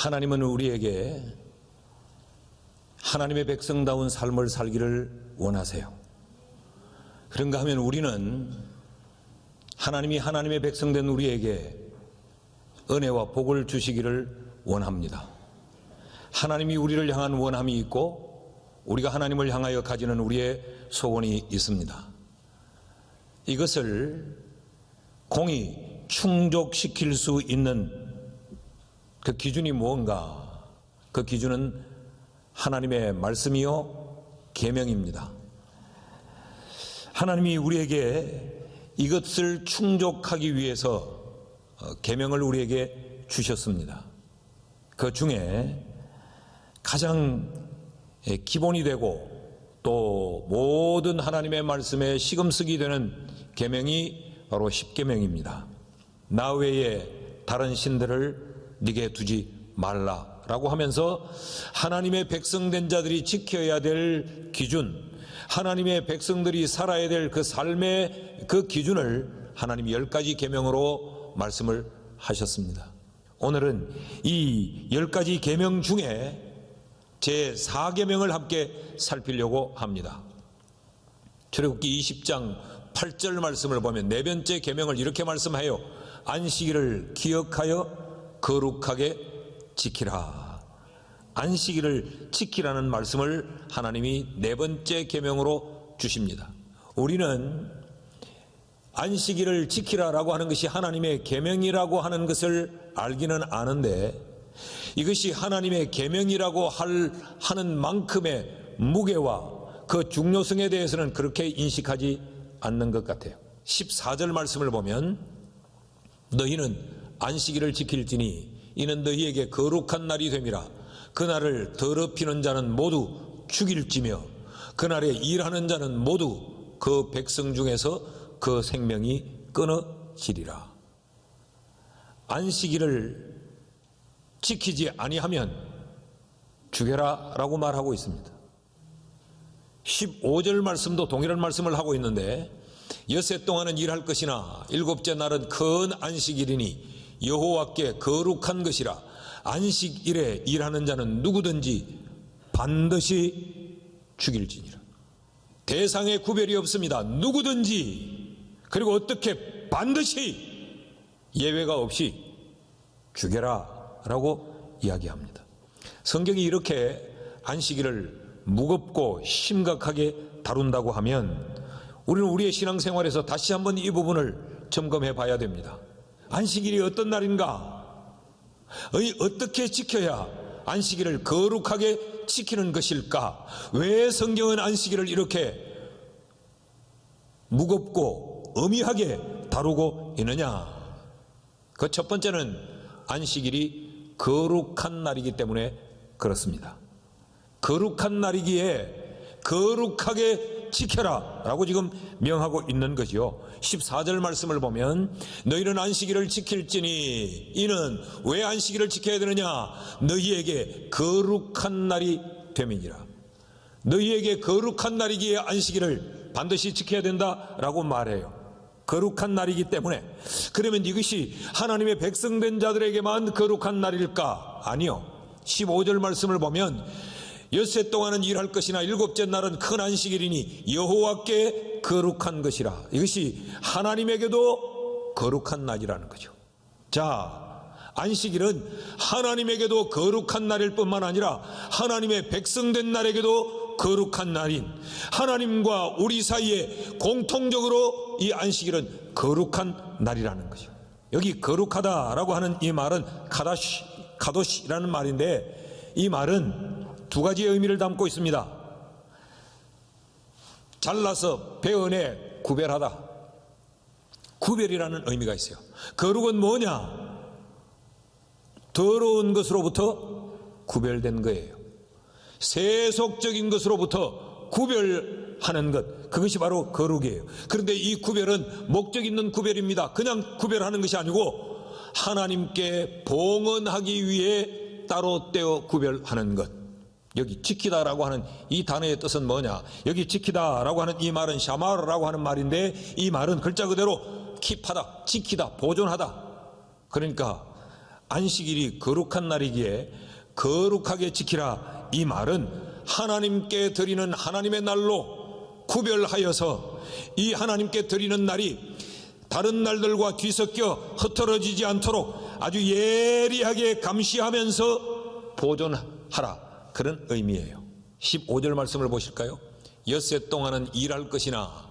하나님은 우리에게 하나님의 백성다운 삶을 살기를 원하세요. 그런가 하면 우리는 하나님이 하나님의 백성된 우리에게 은혜와 복을 주시기를 원합니다. 하나님이 우리를 향한 원함이 있고 우리가 하나님을 향하여 가지는 우리의 소원이 있습니다. 이것을 공히 충족시킬 수 있는 그 기준이 무언가? 그 기준은 하나님의 말씀이요 계명입니다. 하나님이 우리에게 이것을 충족하기 위해서 계명을 우리에게 주셨습니다. 그 중에 가장 기본이 되고 또 모든 하나님의 말씀에 시금석이 되는 계명이 바로 십계명입니다. 나 외에 다른 신들을 네게 두지 말라라고 하면서 하나님의 백성된 자들이 지켜야 될 기준, 하나님의 백성들이 살아야 될 그 삶의 그 기준을 하나님이 10가지 계명으로 말씀을 하셨습니다. 오늘은 이 10가지 계명 중에 제 4계명을 함께 살피려고 합니다. 출애굽기 20장 8절 말씀을 보면 네 번째 계명을 이렇게 말씀해요. 안식일을 기억하여 거룩하게 지키라. 안식일을 지키라는 말씀을 하나님이 네 번째 계명으로 주십니다. 우리는 안식일을 지키라라고 하는 것이 하나님의 계명이라고 하는 것을 알기는 아는데 이것이 하나님의 계명이라고 하는 만큼의 무게와 그 중요성에 대해서는 그렇게 인식하지 않는 것 같아요. 14절 말씀을 보면 너희는 안식일을 지킬지니 이는 너희에게 거룩한 날이 됨이라. 그날을 더럽히는 자는 모두 죽일지며 그날에 일하는 자는 모두 그 백성 중에서 그 생명이 끊어지리라. 안식일을 지키지 아니하면 죽여라 라고 말하고 있습니다. 15절 말씀도 동일한 말씀을 하고 있는데 엿새 동안은 일할 것이나 일곱째 날은 큰 안식일이니 여호와께 거룩한 것이라. 안식일에 일하는 자는 누구든지 반드시 죽일지니라. 대상의 구별이 없습니다. 누구든지, 그리고 어떻게 반드시 예외가 없이 죽여라 라고 이야기합니다. 성경이 이렇게 안식일을 무겁고 심각하게 다룬다고 하면 우리는 우리의 신앙생활에서 다시 한번 이 부분을 점검해 봐야 됩니다. 안식일이 어떤 날인가? 어떻게 지켜야 안식일을 거룩하게 지키는 것일까? 왜 성경은 안식일을 이렇게 무겁고 엄하게 다루고 있느냐? 그 첫 번째는 안식일이 거룩한 날이기 때문에 그렇습니다. 거룩한 날이기에 거룩하게 지켜라 라고 지금 명하고 있는 거지요. 14절 말씀을 보면 너희는 안식일을 지킬지니 이는 왜 안식일을 지켜야 되느냐? 너희에게 거룩한 날이 됨이니라. 너희에게 거룩한 날이기에 안식일을 반드시 지켜야 된다라고 말해요. 거룩한 날이기 때문에. 그러면 이것이 하나님의 백성된 자들에게만 거룩한 날일까? 아니요. 15절 말씀을 보면 엿새 동안은 일할 것이나 일곱째 날은 큰 안식일이니 여호와께 거룩한 것이라. 이것이 하나님에게도 거룩한 날이라는 거죠. 자, 안식일은 하나님에게도 거룩한 날일 뿐만 아니라 하나님의 백성된 날에게도 거룩한 날인, 하나님과 우리 사이에 공통적으로 이 안식일은 거룩한 날이라는 거죠. 여기 거룩하다라고 하는 이 말은 카도시라는 말인데 이 말은 두 가지의 의미를 담고 있습니다. 잘라서 배은에 구별하다. 구별이라는 의미가 있어요. 거룩은 뭐냐? 더러운 것으로부터 구별된 거예요. 세속적인 것으로부터 구별하는 것, 그것이 바로 거룩이에요. 그런데 이 구별은 목적 있는 구별입니다. 그냥 구별하는 것이 아니고 하나님께 봉헌하기 위해 따로 떼어 구별하는 것. 여기 지키다라고 하는 이 단어의 뜻은 뭐냐? 여기 지키다라고 하는 이 말은 샤마르라고 하는 말인데 이 말은 글자 그대로 킵하다, 지키다, 보존하다. 그러니까 안식일이 거룩한 날이기에 거룩하게 지키라. 이 말은 하나님께 드리는 하나님의 날로 구별하여서 이 하나님께 드리는 날이 다른 날들과 뒤섞여 흩어지지 않도록 아주 예리하게 감시하면서 보존하라, 그런 의미예요. 15절 말씀을 보실까요? 엿새 동안은 일할 것이나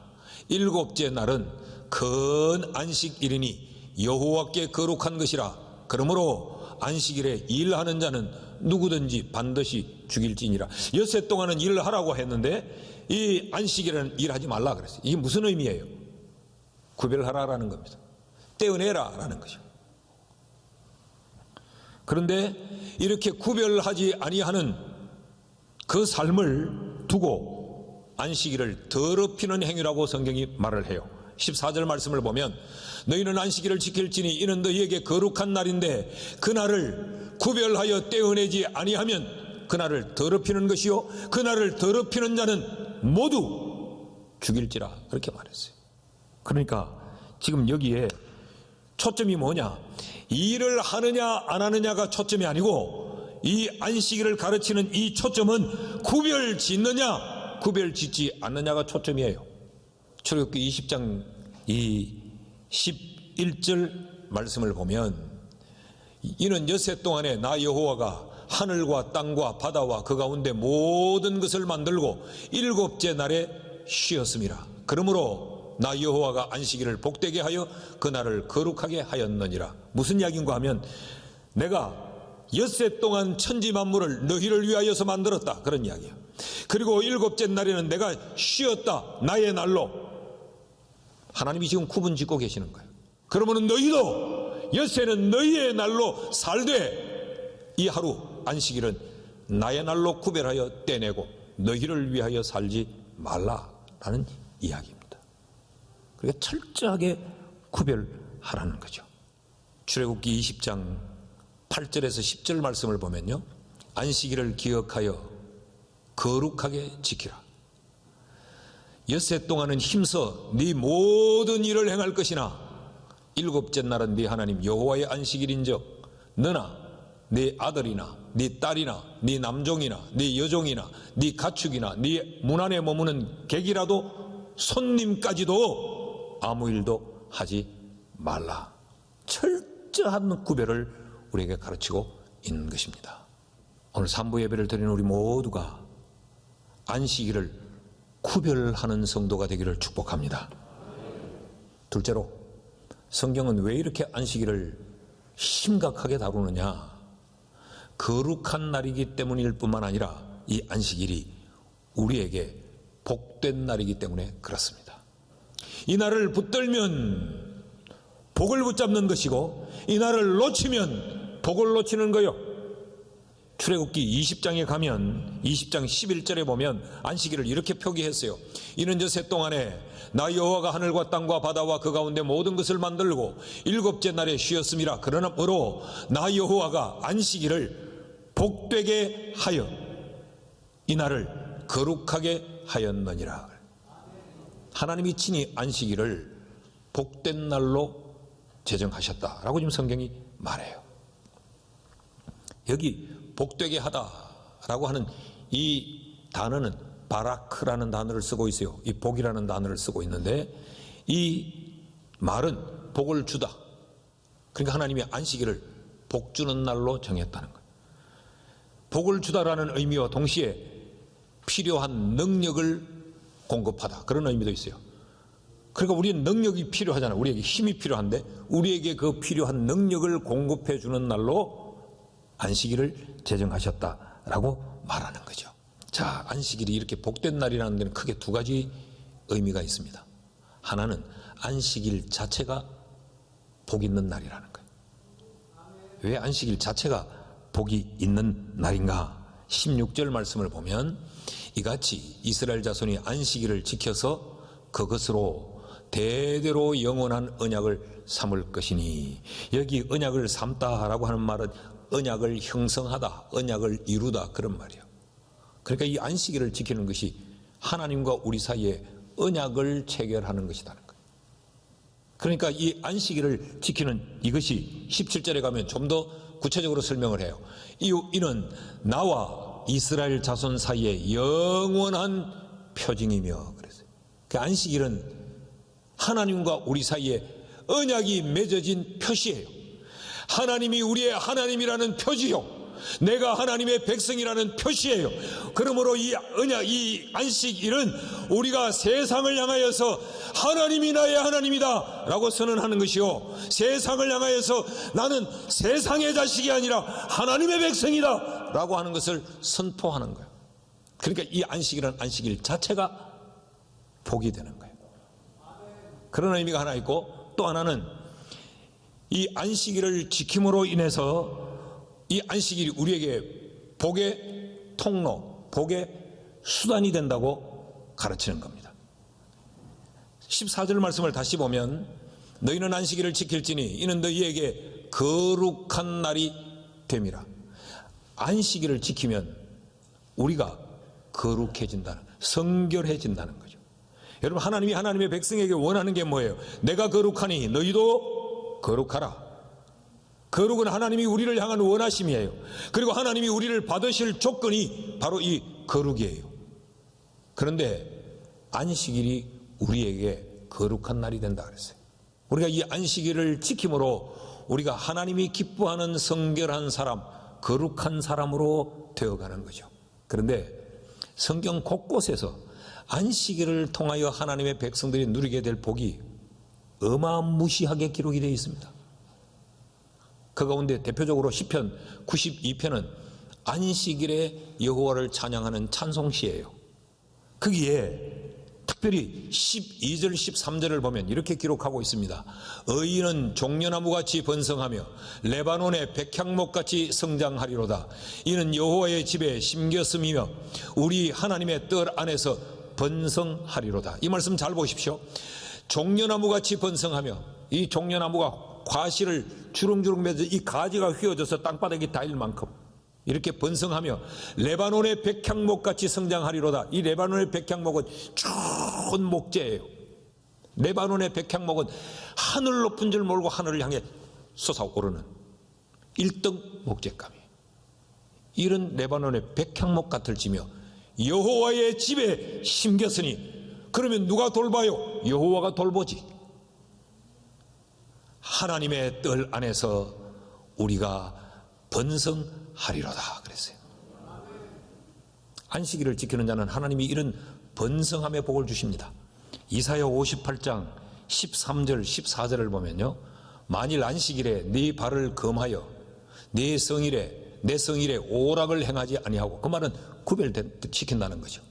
일곱째 날은 큰 안식일이니 여호와께 거룩한 것이라. 그러므로 안식일에 일하는 자는 누구든지 반드시 죽일지니라. 엿새 동안은 일을 하라고 했는데 이 안식일에는 일하지 말라 그랬어요. 이게 무슨 의미예요? 구별하라라는 겁니다. 떼어내라라는 거죠. 그런데 이렇게 구별하지 아니하는 그 삶을 두고 안식일을 더럽히는 행위라고 성경이 말을 해요. 14절 말씀을 보면 너희는 안식일을 지킬지니 이는 너희에게 거룩한 날인데 그날을 구별하여 떼어내지 아니하면 그날을 더럽히는 것이요 그날을 더럽히는 자는 모두 죽일지라, 그렇게 말했어요. 그러니까 지금 여기에 초점이 뭐냐? 일을 하느냐 안 하느냐가 초점이 아니고 이 안식일을 가르치는 이 초점은 구별 짓느냐 구별 짓지 않느냐가 초점이에요. 출애굽기 20장 이 11절 말씀을 보면 이는 엿새 동안에 나 여호와가 하늘과 땅과 바다와 그 가운데 모든 것을 만들고 일곱째 날에 쉬었음이라. 그러므로 나 여호와가 안식일을 복되게 하여 그날을 거룩하게 하였느니라. 무슨 이야기인가 하면 내가 엿새 동안 천지 만물을 너희를 위하여서 만들었다, 그런 이야기야. 그리고 일곱째 날에는 내가 쉬었다, 나의 날로. 하나님이 지금 구분 짓고 계시는 거예요. 그러면 너희도 엿새는 너희의 날로 살되 이 하루 안식일은 나의 날로 구별하여 떼내고 너희를 위하여 살지 말라라는 이야기입니다. 그러니까 철저하게 구별하라는 거죠. 출애굽기 20장 8절에서 10절 말씀을 보면요, 안식일을 기억하여 거룩하게 지키라. 엿새 동안은 힘써 네 모든 일을 행할 것이나 일곱째 날은 네 하나님 여호와의 안식일인즉 너나 네 아들이나 네 딸이나 네 남종이나 네 여종이나 네 가축이나 네 문 안에 머무는 객이라도 손님까지도 아무 일도 하지 말라. 철저한 구별을 우리에게 가르치고 있는 것입니다. 오늘 3부 예배를 드리는 우리 모두가 안식일을 구별하는 성도가 되기를 축복합니다. 둘째로, 성경은 왜 이렇게 안식일을 심각하게 다루느냐? 거룩한 날이기 때문일 뿐만 아니라 이 안식일이 우리에게 복된 날이기 때문에 그렇습니다. 이 날을 붙들면 복을 붙잡는 것이고 이 날을 놓치면 복을 놓치는 거요. 출애굽기 20장에 가면 20장 11절에 보면 안식일을 이렇게 표기했어요. 이는 엿새 동안에 나 여호와가 하늘과 땅과 바다와 그 가운데 모든 것을 만들고 일곱째 날에 쉬었음이라. 그러므로 나 여호와가 안식일을 복되게 하여 이 날을 거룩하게 하였느니라. 하나님이 친히 안식일을 복된 날로 제정하셨다라고 지금 성경이 말해요. 여기 복되게 하다라고 하는 이 단어는 바라크라는 단어를 쓰고 있어요. 이 복이라는 단어를 쓰고 있는데 이 말은 복을 주다. 그러니까 하나님이 안식일을 복 주는 날로 정했다는 거예요. 복을 주다라는 의미와 동시에 필요한 능력을 공급하다, 그런 의미도 있어요. 그러니까 우리는 능력이 필요하잖아요. 우리에게 힘이 필요한데 우리에게 그 필요한 능력을 공급해 주는 날로 안식일을 제정하셨다라고 말하는 거죠. 자, 안식일이 이렇게 복된 날이라는 데는 크게 두 가지 의미가 있습니다. 하나는 안식일 자체가 복 있는 날이라는 거예요. 왜 안식일 자체가 복이 있는 날인가? 16절 말씀을 보면 이같이 이스라엘 자손이 안식일을 지켜서 그것으로 대대로 영원한 언약을 삼을 것이니, 여기 언약을 삼다라고 하는 말은 언약을 형성하다, 언약을 이루다, 그런 말이에요. 그러니까 이 안식일을 지키는 것이 하나님과 우리 사이에 언약을 체결하는 것이라는 거예요. 그러니까 이 안식일을 지키는 이것이 17절에 가면 좀 더 구체적으로 설명을 해요. 이는 나와 이스라엘 자손 사이의 영원한 표징이며 그랬어요. 그 안식일은 하나님과 우리 사이에 언약이 맺어진 표시예요. 하나님이 우리의 하나님이라는 표지요, 내가 하나님의 백성이라는 표시예요. 그러므로 이 안식일은 우리가 세상을 향하여서 하나님이 나의 하나님이다 라고 선언하는 것이요, 세상을 향하여서 나는 세상의 자식이 아니라 하나님의 백성이다 라고 하는 것을 선포하는 거예요. 그러니까 이 안식일은 안식일 자체가 복이 되는 거예요. 그런 의미가 하나 있고, 또 하나는 이 안식일을 지킴으로 인해서 이 안식일이 우리에게 복의 통로, 복의 수단이 된다고 가르치는 겁니다. 14절 말씀을 다시 보면, 너희는 안식일을 지킬지니 이는 너희에게 거룩한 날이 됨이라. 안식일을 지키면 우리가 거룩해진다는, 성결해진다는 거죠. 여러분, 하나님이 하나님의 백성에게 원하는 게 뭐예요? 내가 거룩하니 너희도 거룩하라. 거룩은 하나님이 우리를 향한 원하심이에요. 그리고 하나님이 우리를 받으실 조건이 바로 이 거룩이에요. 그런데 안식일이 우리에게 거룩한 날이 된다 그랬어요. 우리가 이 안식일을 지킴으로 우리가 하나님이 기뻐하는 성결한 사람, 거룩한 사람으로 되어가는 거죠. 그런데 성경 곳곳에서 안식일을 통하여 하나님의 백성들이 누리게 될 복이 어마무시하게 기록이 되어 있습니다. 그 가운데 대표적으로 시편 92편은 안식일에 여호와를 찬양하는 찬송시예요. 거기에 특별히 12절 13절을 보면 이렇게 기록하고 있습니다. 의인은 종려나무같이 번성하며 레바논의 백향목같이 성장하리로다. 이는 여호와의 집에 심겼음이며 우리 하나님의 뜰 안에서 번성하리로다. 이 말씀 잘 보십시오. 종려나무같이 번성하며, 이 종려나무가 과실을 주렁주렁 맺어 이 가지가 휘어져서 땅바닥이 닿을 만큼 이렇게 번성하며 레바논의 백향목같이 성장하리로다. 이 레바논의 백향목은 좋은 목재예요. 레바논의 백향목은 하늘 높은 줄 모르고 하늘을 향해 솟아오르는 1등 목재감이에요. 이런 레바논의 백향목 같을지며 여호와의 집에 심겼으니, 그러면 누가 돌봐요? 여호와가 돌보지. 하나님의 뜰 안에서 우리가 번성하리로다 그랬어요. 안식일을 지키는 자는 하나님이 이런 번성함의 복을 주십니다. 이사야 58장 13절 14절을 보면요, 만일 안식일에 네 발을 검하여 내 성일에 오락을 행하지 아니하고, 그 말은 구별시킨다는 거죠.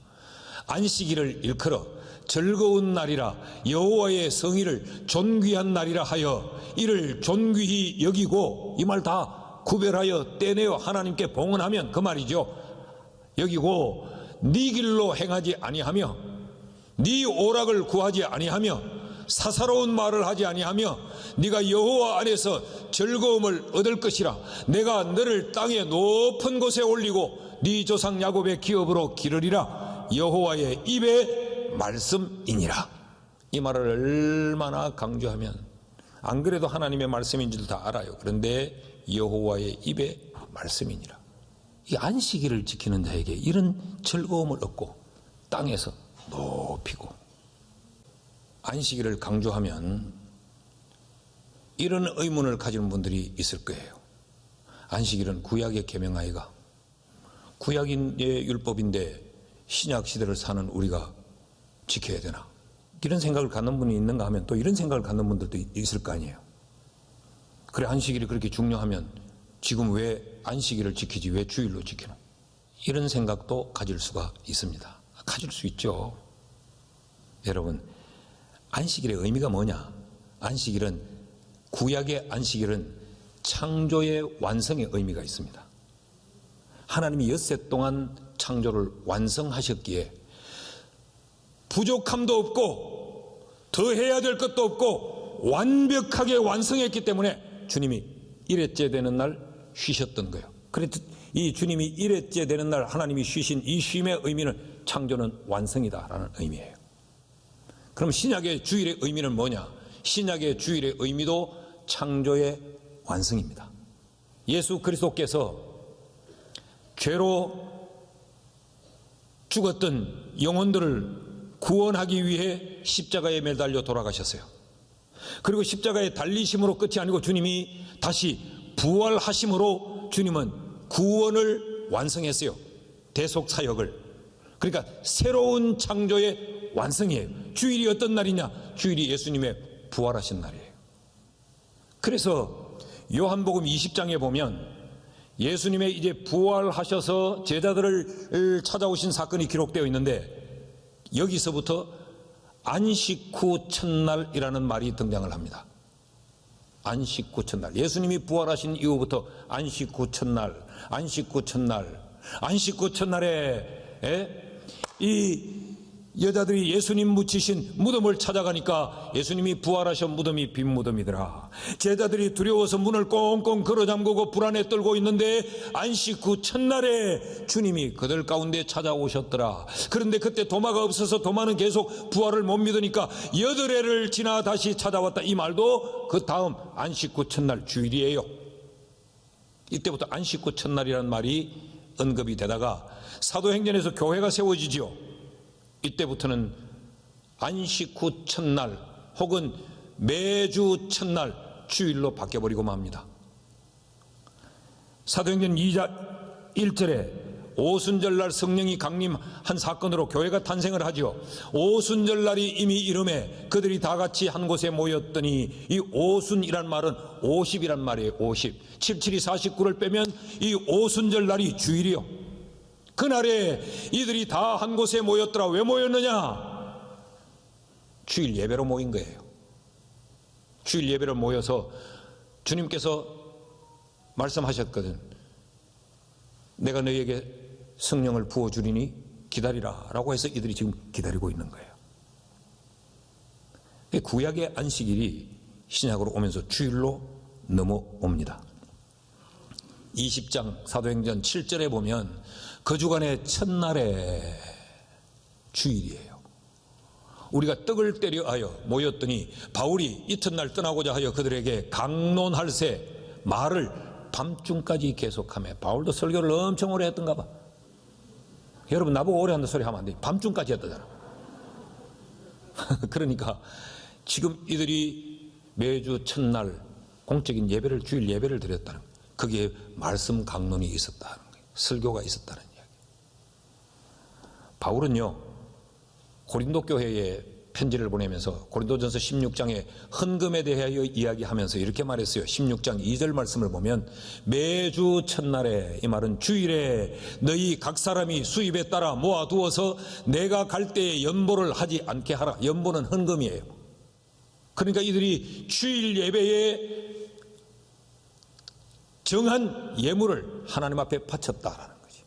안식일을 일컬어 즐거운 날이라 여호와의 성일을 존귀한 날이라 하여 이를 존귀히 여기고, 이 말 다 구별하여 떼내어 하나님께 봉헌하면 그 말이죠. 여기고 네 길로 행하지 아니하며 네 오락을 구하지 아니하며 사사로운 말을 하지 아니하며 네가 여호와 안에서 즐거움을 얻을 것이라. 내가 너를 땅의 높은 곳에 올리고 네 조상 야곱의 기업으로 기르리라. 여호와의 입의 말씀이니라. 이 말을 얼마나 강조하면, 안 그래도 하나님의 말씀인 줄 다 알아요. 그런데 여호와의 입의 말씀이니라. 이 안식일을 지키는 자에게 이런 즐거움을 얻고 땅에서 높이고, 안식일을 강조하면 이런 의문을 가지는 분들이 있을 거예요. 안식일은 구약의 계명하에가 구약의 율법인데 신약 시대를 사는 우리가 지켜야 되나? 이런 생각을 갖는 분이 있는가 하면 또 이런 생각을 갖는 분들도 있을 거 아니에요. 그래, 안식일이 그렇게 중요하면 지금 왜 안식일을 지키지, 왜 주일로 지키나? 이런 생각도 가질 수가 있습니다. 가질 수 있죠. 여러분, 안식일의 의미가 뭐냐? 안식일은, 구약의 안식일은 창조의 완성의 의미가 있습니다. 하나님이 엿새 동안 창조를 완성하셨기에 부족함도 없고 더 해야 될 것도 없고 완벽하게 완성했기 때문에 주님이 일회째 되는 날 쉬셨던 거예요. 그래서 이 주님이 일회째 되는 날 하나님이 쉬신 이 쉼의 의미는 창조는 완성이다라는 의미예요. 그럼 신약의 주일의 의미는 뭐냐? 신약의 주일의 의미도 창조의 완성입니다. 예수 그리스도께서 죄로 죽었던 영혼들을 구원하기 위해 십자가에 매달려 돌아가셨어요. 그리고 십자가에 달리심으로 끝이 아니고 주님이 다시 부활하심으로 주님은 구원을 완성했어요. 대속 사역을. 그러니까 새로운 창조의 완성이에요. 주일이 어떤 날이냐? 주일이 예수님의 부활하신 날이에요. 그래서 요한복음 20장에 보면 예수님의 이제 부활하셔서 제자들을 찾아오신 사건이 기록되어 있는데, 여기서부터 안식 후 첫날이라는 말이 등장을 합니다. 안식 후 첫날. 예수님이 부활하신 이후부터 안식 후 첫날, 안식 후 첫날, 안식 후 첫날에 이 여자들이 예수님 묻히신 무덤을 찾아가니까 예수님이 부활하신 무덤이 빈 무덤이더라. 제자들이 두려워서 문을 꽁꽁 걸어 잠그고 불안에 떨고 있는데 안식 후 첫날에 주님이 그들 가운데 찾아오셨더라. 그런데 그때 도마가 없어서 도마는 계속 부활을 못 믿으니까 8회를 지나 다시 찾아왔다. 이 말도 그 다음 안식 후 첫날 주일이에요. 이때부터 안식 후 첫날이라는 말이 언급이 되다가 사도행전에서 교회가 세워지지요. 이때부터는 안식 후 첫날 혹은 매주 첫날 주일로 바뀌어버리고 맙니다. 사도행전 2장 1절에 오순절날 성령이 강림한 사건으로 교회가 탄생을 하죠. 오순절날이 이미 이름에 그들이 다 같이 한 곳에 모였더니, 이 오순이란 말은 50이란 말이에요. 50. 77이 49를 빼면 이 오순절날이 주일이요. 그날에 이들이 다 한 곳에 모였더라. 왜 모였느냐? 주일 예배로 모인 거예요. 주일 예배로 모여서 주님께서 말씀하셨거든. 내가 너희에게 성령을 부어주리니 기다리라 라고 해서 이들이 지금 기다리고 있는 거예요. 구약의 안식일이 신약으로 오면서 주일로 넘어옵니다. 20장 사도행전 7절에 보면 그 주간의 첫날에 주일이에요. 우리가 떡을 때려 하여 모였더니 바울이 이튿날 떠나고자 하여 그들에게 강론할세 말을 밤중까지 계속하며, 바울도 설교를 엄청 오래 했던가 봐. 여러분 나보고 오래 한다 소리 하면 안 돼. 밤중까지 했다잖아. 그러니까 지금 이들이 매주 첫날 공적인 예배를, 주일 예배를 드렸다는 거예요. 거기에 말씀 강론이 있었다는 거예요. 설교가 있었다는 이야기. 바울은요, 고린도 교회에 편지를 보내면서 고린도전서 16장에 헌금에 대하여 이야기하면서 이렇게 말했어요. 16장 2절 말씀을 보면 매주 첫날에, 이 말은 주일에 너희 각 사람이 수입에 따라 모아두어서 내가 갈 때에 연보를 하지 않게 하라. 연보는 헌금이에요. 그러니까 이들이 주일 예배에 정한 예물을 하나님 앞에 바쳤다라는 거지.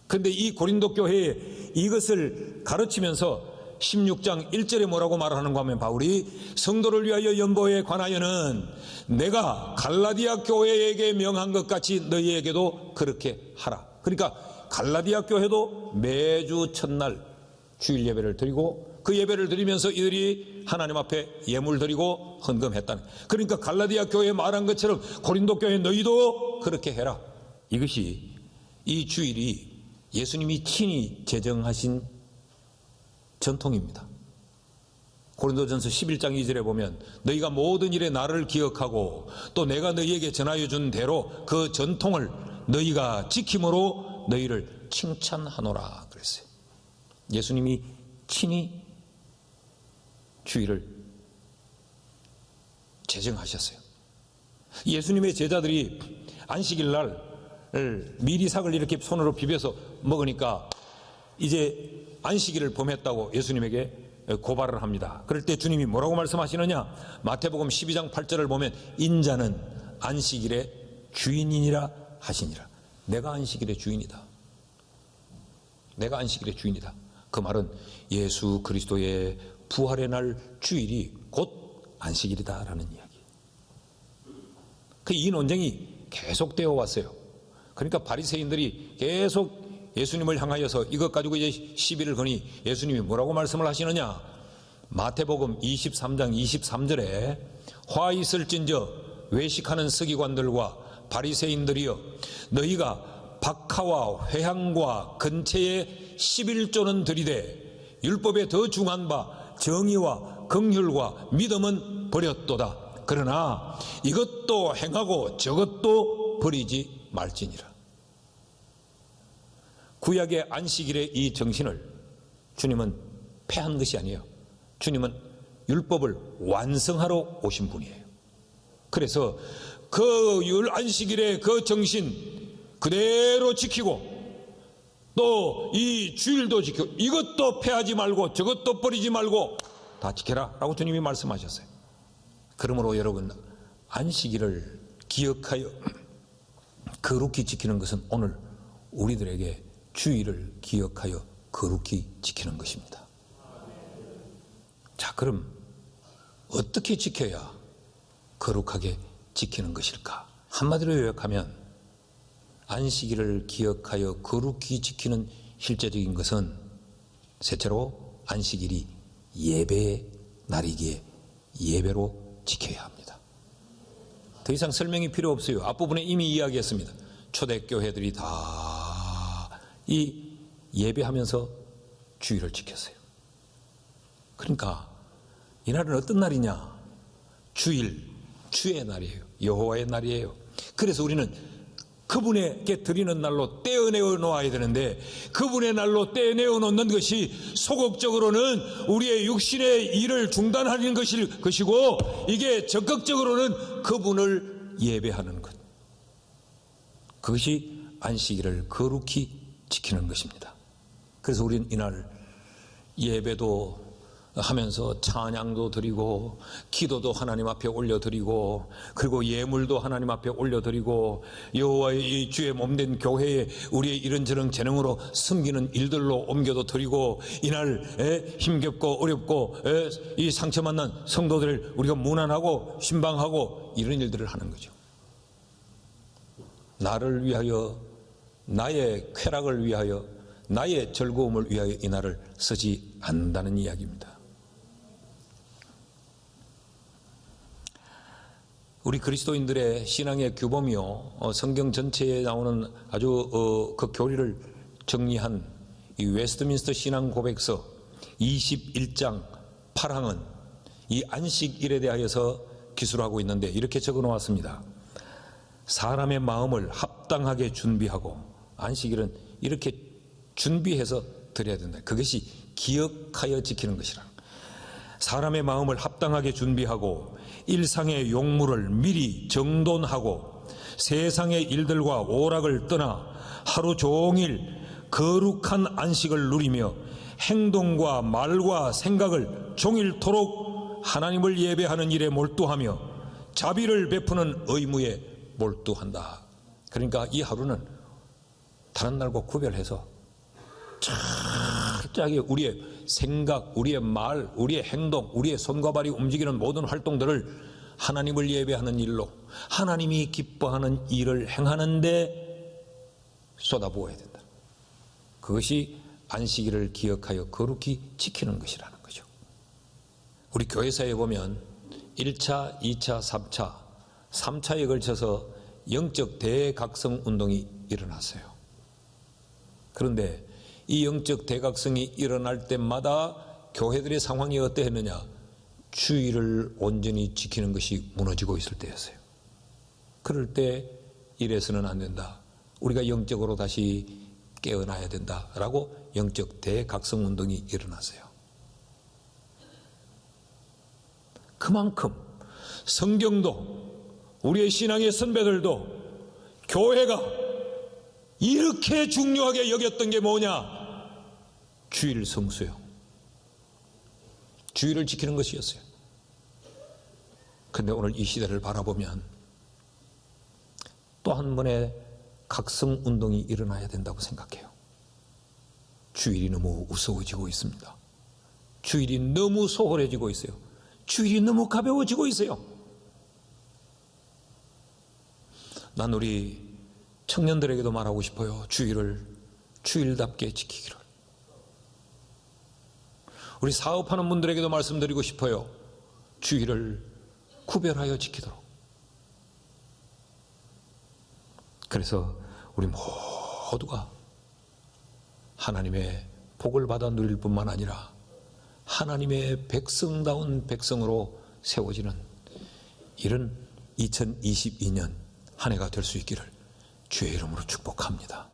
그런데 이 고린도 교회에 이것을 가르치면서 16장 1절에 뭐라고 말하는가 하면, 바울이 성도를 위하여 연보에 관하여는 내가 갈라디아 교회에게 명한 것 같이 너희에게도 그렇게 하라. 그러니까 갈라디아 교회도 매주 첫날 주일 예배를 드리고, 그 예배를 드리면서 이들이 하나님 앞에 예물 드리고 헌금했다는. 그러니까 갈라디아 교회에 말한 것처럼 고린도 교회 너희도 그렇게 해라. 이것이, 이 주일이 예수님이 친히 제정하신 전통입니다. 고린도전서 11장 2절에 보면 너희가 모든 일에 나를 기억하고 또 내가 너희에게 전하여 준 대로 그 전통을 너희가 지킴으로 너희를 칭찬하노라 그랬어요. 예수님이 친히 주일을 제정하셨어요. 예수님의 제자들이 안식일 날을 미리삭을 이렇게 손으로 비벼서 먹으니까 이제 안식일을 범했다고 예수님에게 고발을 합니다. 그럴 때 주님이 뭐라고 말씀하시느냐? 마태복음 12장 8절을 보면 인자는 안식일의 주인이니라 하시니라. 내가 안식일의 주인이다. 내가 안식일의 주인이다. 그 말은 예수 그리스도의 부활의 날 주일이 곧 안식일이다라는 이야기. 이 논쟁이 계속되어 왔어요. 그러니까 바리새인들이 계속 예수님을 향하여서 이것 가지고 이제 시비를 거니 예수님이 뭐라고 말씀을 하시느냐? 마태복음 23장 23절에 화 있을진저 외식하는 서기관들과 바리새인들이여, 너희가 박하와 회향과 근체에 11조는 들이되 율법에 더 중한 바 정의와 긍휼과 믿음은 버렸도다. 그러나 이것도 행하고 저것도 버리지 말지니라. 구약의 안식일의 이 정신을 주님은 폐한 것이 아니에요. 주님은 율법을 완성하러 오신 분이에요. 그래서 그 안식일의 그 정신 그대로 지키고 또 이 주일도 지키고 이것도 폐하지 말고 저것도 버리지 말고 다 지켜라 라고 주님이 말씀하셨어요. 그러므로 여러분, 안식일을 기억하여 거룩히 지키는 것은 오늘 우리들에게 주일을 기억하여 거룩히 지키는 것입니다. 자, 그럼 어떻게 지켜야 거룩하게 지키는 것일까? 한마디로 요약하면 안식일을 기억하여 거룩히 지키는 실제적인 것은 셋째로 안식일이 예배의 날이기에 예배로 지켜야 합니다. 더 이상 설명이 필요 없어요. 앞부분에 이미 이야기했습니다. 초대교회들이 다 이 예배하면서 주일을 지켰어요. 그러니까 이 날은 어떤 날이냐? 주일, 주의 날이에요. 여호와의 날이에요. 그래서 우리는 그분에게 드리는 날로 떼어내어 놓아야 되는데, 그분의 날로 떼어내어 놓는 것이 소극적으로는 우리의 육신의 일을 중단하는 것이고, 이게 적극적으로는 그분을 예배하는 것. 그것이 안식일을 거룩히 지키는 것입니다. 그래서 우리는 이날 예배도 하면서 찬양도 드리고 기도도 하나님 앞에 올려드리고 그리고 예물도 하나님 앞에 올려드리고 여호와의 이 주의 몸된 교회에 우리의 이런저런 재능으로 섬기는 일들로 옮겨도 드리고 이날 힘겹고 어렵고 이 상처 만난 성도들을 우리가 문안하고 신방하고 이런 일들을 하는 거죠. 나를 위하여, 나의 쾌락을 위하여, 나의 즐거움을 위하여 이 날을 쓰지 않는다는 이야기입니다. 우리 그리스도인들의 신앙의 규범이요, 성경 전체에 나오는 아주 그 교리를 정리한 이 웨스트민스터 신앙 고백서 21장 8항은 이 안식일에 대하여서 기술하고 있는데 이렇게 적어 놓았습니다. 사람의 마음을 합당하게 준비하고, 안식일은 이렇게 준비해서 드려야 된다. 그것이 기억하여 지키는 것이라. 사람의 마음을 합당하게 준비하고 일상의 용무를 미리 정돈하고 세상의 일들과 오락을 떠나 하루 종일 거룩한 안식을 누리며 행동과 말과 생각을 종일토록 하나님을 예배하는 일에 몰두하며 자비를 베푸는 의무에 몰두한다. 그러니까 이 하루는 다른 날과 구별해서 철저하게 우리의 생각, 우리의 말, 우리의 행동, 우리의 손과 발이 움직이는 모든 활동들을 하나님을 예배하는 일로, 하나님이 기뻐하는 일을 행하는데 쏟아부어야 된다. 그것이 안식일을 기억하여 거룩히 지키는 것이라는 거죠. 우리 교회사에 보면 1차, 2차, 3차, 3차에 걸쳐서 영적 대각성 운동이 일어났어요. 그런데 이 영적 대각성이 일어날 때마다 교회들의 상황이 어떠했느냐? 주의를 온전히 지키는 것이 무너지고 있을 때였어요. 그럴 때 이래서는 안 된다. 우리가 영적으로 다시 깨어나야 된다라고 영적 대각성 운동이 일어났어요. 그만큼 성경도 우리의 신앙의 선배들도 교회가 이렇게 중요하게 여겼던 게 뭐냐? 주일 성수요. 주일을 지키는 것이었어요. 그런데 오늘 이 시대를 바라보면 또 한 번의 각성 운동이 일어나야 된다고 생각해요. 주일이 너무 우스워지고 있습니다. 주일이 너무 소홀해지고 있어요. 주일이 너무 가벼워지고 있어요. 난 우리 청년들에게도 말하고 싶어요. 주일을 주일답게 지키기를. 우리 사업하는 분들에게도 말씀드리고 싶어요. 주일을 구별하여 지키도록. 그래서 우리 모두가 하나님의 복을 받아 누릴 뿐만 아니라 하나님의 백성다운 백성으로 세워지는 이런 2022년 한 해가 될 수 있기를 주의 이름으로 축복합니다.